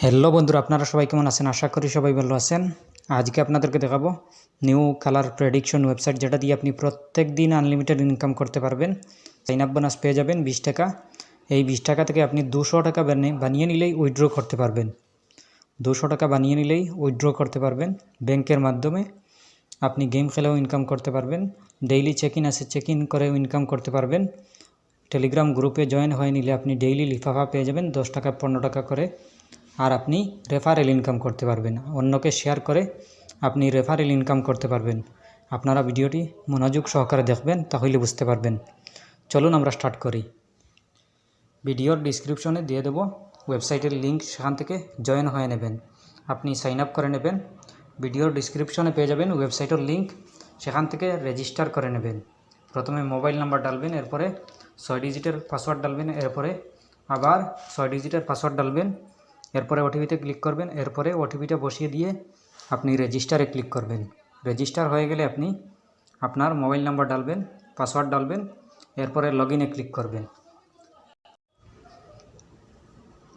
Hello বন্ধুরা, আপনারা সবাই কেমন আছেন? আশা করি সবাই ভালো আছেন। আজকে আপনাদেরকে দেখাবো নিউ কালার প্রেডিকশন ওয়েবসাইট, যেটা দিয়ে আপনি প্রত্যেক দিন আনলিমিটেড ইনকাম করতে পারবেন। সাইন আপ বোনাস পেয়ে যাবেন 20 টাকা। এই 20 টাকা থেকে আপনি 200 টাকা বানিয়ে নিলেই উইথড্র করতে পারবেন। 200 টাকা বানিয়ে নিলেই উইথড্র করতে পারবেন ব্যাংকের মাধ্যমে। আপনি গেম খেলেও ইনকাম করতে পারবেন। ডেইলি চেক ইন আছে, চেক ইন করেও ইনকাম করতে পারবেন। টেলিগ্রাম গ্রুপে জয়েন হয়ে নিলে আপনি ডেইলি লিফাফা পেয়ে যাবেন 10 টাকা 15 টাকা করে। আর আপনি রেফারেল ইনকাম করতে পারবেন, অন্যকে শেয়ার করে আপনি রেফারেল ইনকাম করতে পারবেন। আপনারা ভিডিওটি মনোযোগ সহকারে দেখবেন, তাহলে বুঝতে পারবেন। চলুন আমরা স্টার্ট করি। ভিডিওর ডিসক্রিপশনে দিয়ে দেব ওয়েবসাইটের লিঙ্ক, সেখান থেকে জয়েন হয়ে নেবেন। আপনি সাইন আপ করে নেবেন। ভিডিওর ডিসক্রিপশনে পেয়ে যাবেন ওয়েবসাইটের লিঙ্ক, সেখান থেকে রেজিস্টার করে নেবেন। প্রথমে মোবাইল নাম্বার ডালবেন, এরপরে 6 ডিজিটের পাসওয়ার্ড ডালবেন, এরপরে আবার 6 ডিজিটের পাসওয়ার্ড ডালবেন, এরপরে ওটিপিতে ক্লিক করবেন। এরপরে ওটিপিটা বসিয়ে দিয়ে আপনি রেজিস্টারে ক্লিক করবেন। রেজিস্টার হয়ে গেলে আপনি আপনার মোবাইল নাম্বার ডালবেন, পাসওয়ার্ড ডালবেন, এরপরে লগইনে ক্লিক করবেন।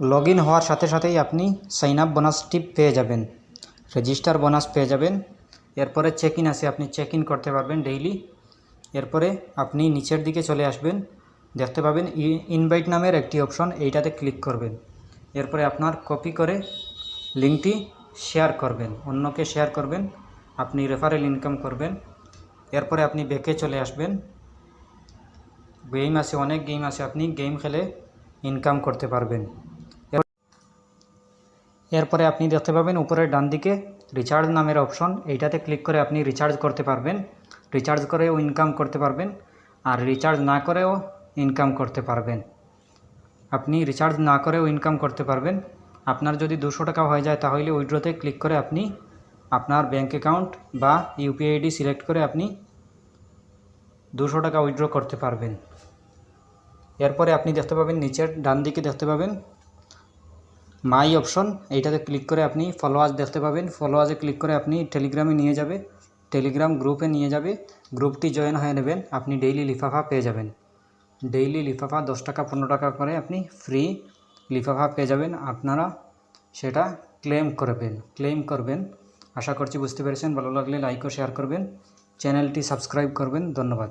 লগইন হওয়ার সাথে সাথেই আপনি সাইন আপ বোনাস টিপ পেয়ে যাবেন, রেজিস্টার বোনাস পেয়ে যাবেন। এরপরে চেক ইন আছে, আপনি চেক ইন করতে পারবেন ডেইলি। এরপরে আপনি নিচের দিকে চলে আসবেন, দেখতে পাবেন ইনভাইট নামের একটি অপশন, এইটাতে ক্লিক করবেন। এরপরে আপনার কপি করে লিঙ্কটি শেয়ার করবেন, অন্যকে শেয়ার করবেন, আপনি রেফারেল ইনকাম করবেন। এরপরে আপনি ব্যাকে চলে আসবেন। গেম আছে, অনেক গেম আছে, আপনি গেম খেলে ইনকাম করতে পারবেন। এরপরে আপনি দেখতে পাবেন উপরের ডান দিকে রিচার্জ নামের অপশন, এইটাতে ক্লিক করে আপনি রিচার্জ করতে পারবেন। রিচার্জ করেও ইনকাম করতে পারবেন, আর রিচার্জ না করেও ইনকাম করতে পারবেন। আপনি রিচার্জ না করেও ইনকাম করতে পারবেন। আপনার যদি 200 টাকা হয়ে যায়, তাহলে উইথড্রোতে ক্লিক করে আপনি আপনার ব্যাঙ্ক অ্যাকাউন্ট বা ইউপিআই আইডি সিলেক্ট করে আপনি 200 টাকা উইথড্র করতে পারবেন। এরপরে আপনি দেখতে পাবেন নিচের ডান দিকে দেখতে পাবেন মাই অপশন, এইটাতে ক্লিক করে আপনি ফলোয়ার্স দেখতে পাবেন। ফলোয়ার্সে ক্লিক করে আপনি টেলিগ্রামে নিয়ে যাবে, টেলিগ্রাম গ্রুপে নিয়ে যাবে। গ্রুপটি জয়েন হয়ে নেবেন, আপনি ডেইলি লিফাফা পেয়ে যাবেন। ডেইলি লিফাফা 10 টাকা 15 টাকা করে আপনি ফ্রি লিফাফা পেয়ে যাবেন। আপনারা সেটা ক্লেম করবেন। আশা করছি বুঝতে পেরেছেন। ভালো লাগলে লাইক ও শেয়ার করবেন, চ্যানেলটি সাবস্ক্রাইব করবেন। ধন্যবাদ।